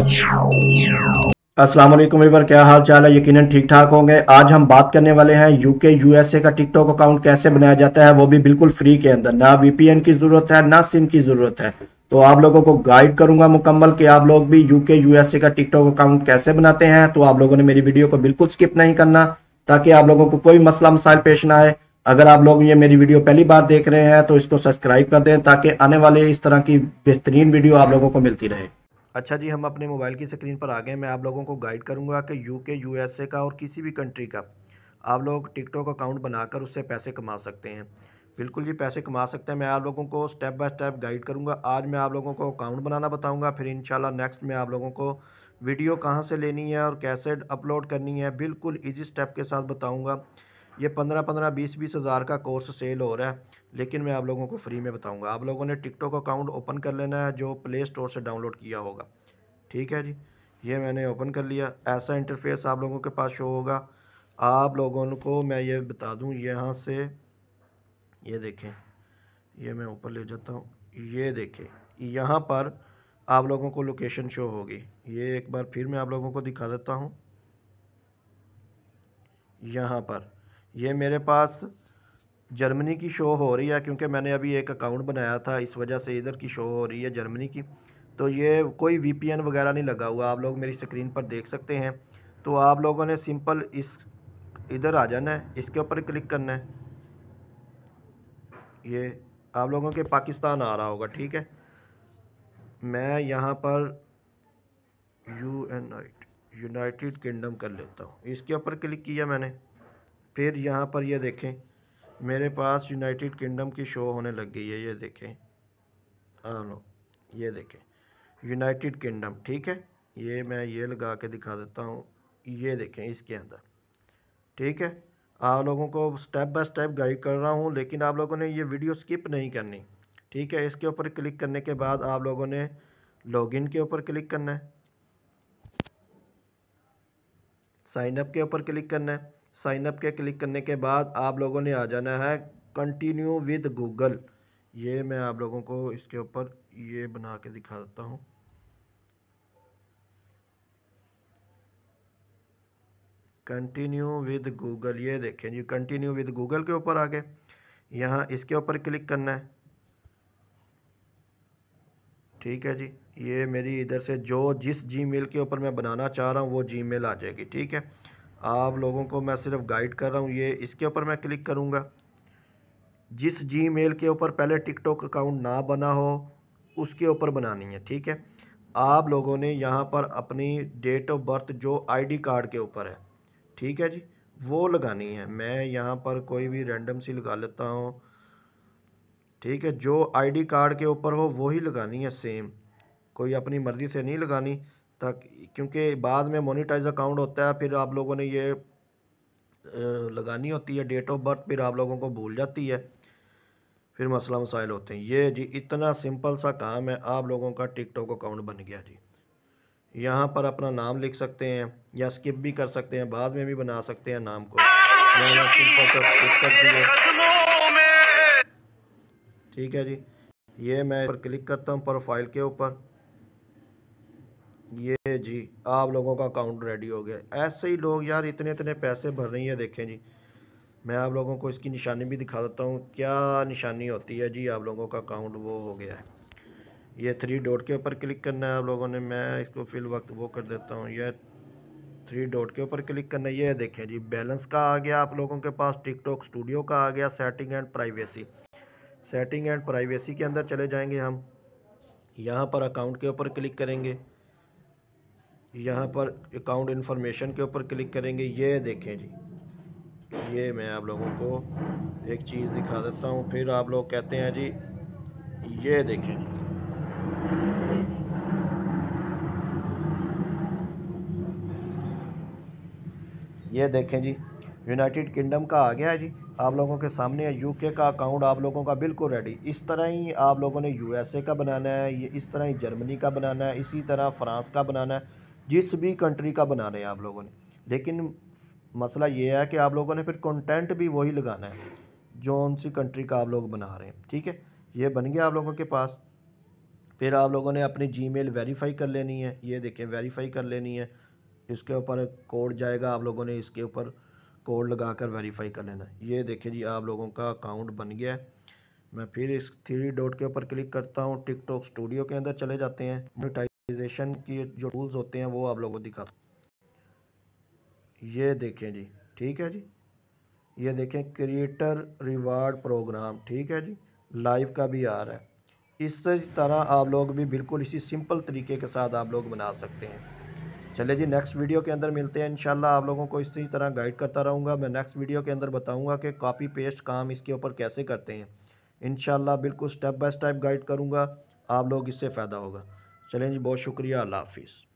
अस्सलाम वालेकुम वीवर, क्या हाल चाल है। यकीनन ठीक ठाक होंगे। आज हम बात करने वाले हैं यूके यूएसए का टिकटॉक अकाउंट कैसे बनाया जाता है, वो भी बिल्कुल फ्री के अंदर। ना वीपीएन की जरूरत है, ना सिम की जरूरत है। तो आप लोगों को गाइड करूंगा मुकम्मल कि आप लोग भी यूके यूएसए का टिकटॉक अकाउंट कैसे बनाते हैं। तो आप लोगों ने मेरी वीडियो को बिल्कुल स्किप नहीं करना, ताकि आप लोगों को कोई मसला मसाइल पेश ना आए। अगर आप लोग ये मेरी वीडियो पहली बार देख रहे हैं तो इसको सब्सक्राइब कर दें, ताकि आने वाले इस तरह की बेहतरीन वीडियो आप लोगों को मिलती रहे। अच्छा जी, हम अपने मोबाइल की स्क्रीन पर आ गए। मैं आप लोगों को गाइड करूंगा कि यूके यूएसए का और किसी भी कंट्री का आप लोग टिकटॉक अकाउंट बनाकर उससे पैसे कमा सकते हैं। बिल्कुल जी, पैसे कमा सकते हैं। मैं आप लोगों को स्टेप बाय स्टेप गाइड करूंगा। आज मैं आप लोगों को अकाउंट बनाना बताऊंगा, फिर इंशाल्लाह नेक्स्ट में आप लोगों को वीडियो कहां से लेनी है और कैसे अपलोड करनी है, बिल्कुल ईजी स्टेप के साथ बताऊँगा। ये 15-15, 20-20 हज़ार का कोर्स सेल हो रहा है, लेकिन मैं आप लोगों को फ्री में बताऊंगा। आप लोगों ने टिकटॉक अकाउंट ओपन कर लेना है, जो प्ले स्टोर से डाउनलोड किया होगा। ठीक है जी, ये मैंने ओपन कर लिया। ऐसा इंटरफेस आप लोगों के पास शो होगा। आप लोगों को मैं ये बता दूं, यहाँ से ये देखें, ये मैं ऊपर ले जाता हूँ। ये देखें, यहाँ पर आप लोगों को लोकेशन शो होगी। ये एक बार फिर मैं आप लोगों को दिखा देता हूँ। यहाँ पर ये मेरे पास जर्मनी की शो हो रही है, क्योंकि मैंने अभी एक अकाउंट बनाया था, इस वजह से इधर की शो हो रही है जर्मनी की। तो ये कोई वीपीएन वगैरह नहीं लगा हुआ, आप लोग मेरी स्क्रीन पर देख सकते हैं। तो आप लोगों ने सिंपल इस इधर आ जाना है, इसके ऊपर क्लिक करना है। ये आप लोगों के पाकिस्तान आ रहा होगा, ठीक है। मैं यहाँ पर यूनाइटेड किंगडम कर लेता हूँ। इसके ऊपर क्लिक किया मैंने। फिर यहाँ पर ये देखें, मेरे पास यूनाइटेड किंगडम की शो होने लग गई है। ये देखें, लो, ये देखें यूनाइटेड किंगडम, ठीक है। ये मैं ये लगा के दिखा देता हूँ। ये देखें इसके अंदर, ठीक है। आप लोगों को स्टेप बाय स्टेप गाइड कर रहा हूँ, लेकिन आप लोगों ने ये वीडियो स्किप नहीं करनी, ठीक है। इसके ऊपर क्लिक करने के बाद आप लोगों ने लॉगिन के ऊपर क्लिक करना है, साइन अप के ऊपर क्लिक करना है। साइन अप के क्लिक करने के बाद आप लोगों ने आ जाना है कंटिन्यू विद गूगल। ये मैं आप लोगों को इसके ऊपर ये बना के दिखा देता हूँ। कंटिन्यू विद गूगल, ये देखें जी, कंटिन्यू विद गूगल के ऊपर आ गए। यहाँ इसके ऊपर क्लिक करना है, ठीक है जी। ये मेरी इधर से जो जिस जीमेल के ऊपर मैं बनाना चाह रहा हूँ वो जीमेल आ जाएगी, ठीक है। आप लोगों को मैं सिर्फ गाइड कर रहा हूँ। ये इसके ऊपर मैं क्लिक करूँगा। जिस जीमेल के ऊपर पहले टिकटॉक अकाउंट ना बना हो उसके ऊपर बनानी है, ठीक है। आप लोगों ने यहाँ पर अपनी डेट ऑफ बर्थ जो आईडी कार्ड के ऊपर है, ठीक है जी, वो लगानी है। मैं यहाँ पर कोई भी रैंडम सी लगा लेता हूँ, ठीक है। जो आईडी कार्ड के ऊपर हो वही लगानी है, सेम, कोई अपनी मर्ज़ी से नहीं लगानी। तक क्योंकि बाद में मोनेटाइज अकाउंट होता है, फिर आप लोगों ने ये लगानी होती है डेट ऑफ बर्थ, फिर आप लोगों को भूल जाती है, फिर मसला मसाइल होते हैं। ये जी इतना सिंपल सा काम है, आप लोगों का टिकटॉक अकाउंट बन गया जी। यहाँ पर अपना नाम लिख सकते हैं या स्किप भी कर सकते हैं, बाद में भी बना सकते हैं नाम को। मैंने सिंपल सा स्किप कर दिया, ठीक है जी। ये मैं पर क्लिक करता हूँ प्रोफाइल के ऊपर। ये जी आप लोगों का अकाउंट रेडी हो गया। ऐसे ही लोग यार इतने इतने पैसे भर रही हैं, देखें जी। मैं आप लोगों को इसकी निशानी भी दिखा देता हूँ, क्या निशानी होती है जी। आप लोगों का अकाउंट वो हो गया है। ये 3 डॉट के ऊपर क्लिक करना है आप लोगों ने। मैं इसको फिल वक्त वो कर देता हूँ। ये 3 डॉट के ऊपर क्लिक करना है। ये देखें जी, बैलेंस का आ गया आप लोगों के पास, टिकटॉक स्टूडियो का आ गया, setting and privacy. Setting and privacy के अंदर चले जाएंगे हम। यहाँ पर अकाउंट के ऊपर क्लिक करेंगे, यहाँ पर अकाउंट इन्फॉर्मेशन के ऊपर क्लिक करेंगे। ये देखें जी, ये मैं आप लोगों को एक चीज़ दिखा देता हूँ, फिर आप लोग कहते हैं जी। ये देखें जी, ये देखें जी, यूनाइटेड किंगडम का आ गया है जी आप लोगों के सामने है। यूके का अकाउंट आप लोगों का बिल्कुल रेडी। इस तरह ही आप लोगों ने यूएसए का बनाना है, ये इस तरह ही जर्मनी का बनाना है, इसी तरह फ्रांस का बनाना है, जिस भी कंट्री का बनाना है आप लोगों ने। लेकिन मसला ये है कि आप लोगों ने फिर कंटेंट भी वही लगाना है जो उन सी कंट्री का आप लोग बना रहे हैं, ठीक है। ये बन गया आप लोगों के पास। फिर आप लोगों ने अपनी जीमेल वेरीफाई कर लेनी है, ये देखें वेरीफाई कर लेनी है। इसके ऊपर कोड जाएगा, आप लोगों ने इसके ऊपर कोड लगाकर वेरीफाई कर लेना है। ये देखें जी आप लोगों का अकाउंट बन गया है। मैं फिर इस 3 डॉट के ऊपर क्लिक करता हूँ, टिकटॉक स्टूडियो के अंदर चले जाते हैं। मोनेटाइजेशन की जो टूल्स होते हैं वो आप लोगों को दिखाता हूँ। ये देखें जी, ठीक है जी, ये देखें क्रिएटर रिवार्ड प्रोग्राम, ठीक है जी, लाइव का भी आ रहा है। इस तरह आप लोग भी बिल्कुल इसी सिंपल तरीके के साथ आप लोग बना सकते हैं। चलिए जी, नेक्स्ट वीडियो के अंदर मिलते हैं इंशाल्लाह। आप लोगों को इसी तरह गाइड करता रहूँगा। मैं नेक्स्ट वीडियो के अंदर बताऊँगा कि कॉपी पेस्ट काम इसके ऊपर कैसे करते हैं। इंशाल्लाह बिल्कुल स्टेप बाय स्टेप गाइड करूँगा, आप लोग इससे फ़ायदा होगा। चलें जी, बहुत शुक्रिया, अल्लाह हाफिज़।